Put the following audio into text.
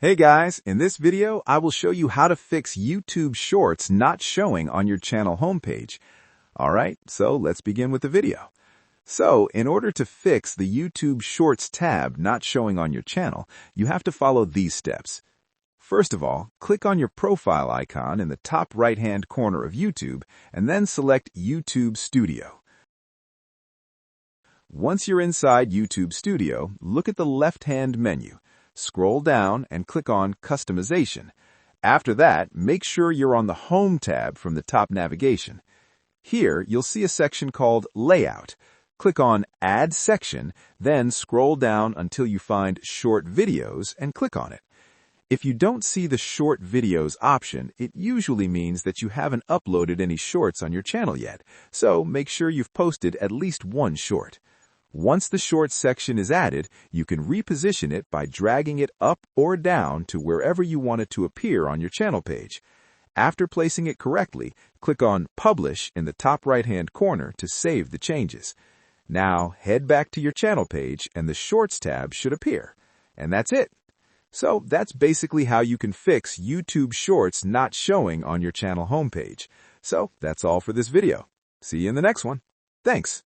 Hey guys, in this video, I will show you how to fix YouTube Shorts not showing on your channel homepage. Alright, so let's begin with the video. So, in order to fix the YouTube Shorts tab not showing on your channel, you have to follow these steps. First of all, click on your profile icon in the top right-hand corner of YouTube, and then select YouTube Studio. Once you're inside YouTube Studio, look at the left-hand menu. Scroll down and click on Customization. After that, make sure you're on the Home tab from the top navigation. Here, you'll see a section called Layout. Click on Add Section, then scroll down until you find Short Videos and click on it. If you don't see the Short Videos option, it usually means that you haven't uploaded any shorts on your channel yet, so make sure you've posted at least one short. Once the Shorts section is added, you can reposition it by dragging it up or down to wherever you want it to appear on your channel page. After placing it correctly, click on Publish in the top right-hand corner to save the changes. Now, head back to your channel page and the Shorts tab should appear. And that's it. So that's basically how you can fix YouTube Shorts not showing on your channel homepage. So that's all for this video. See you in the next one. Thanks.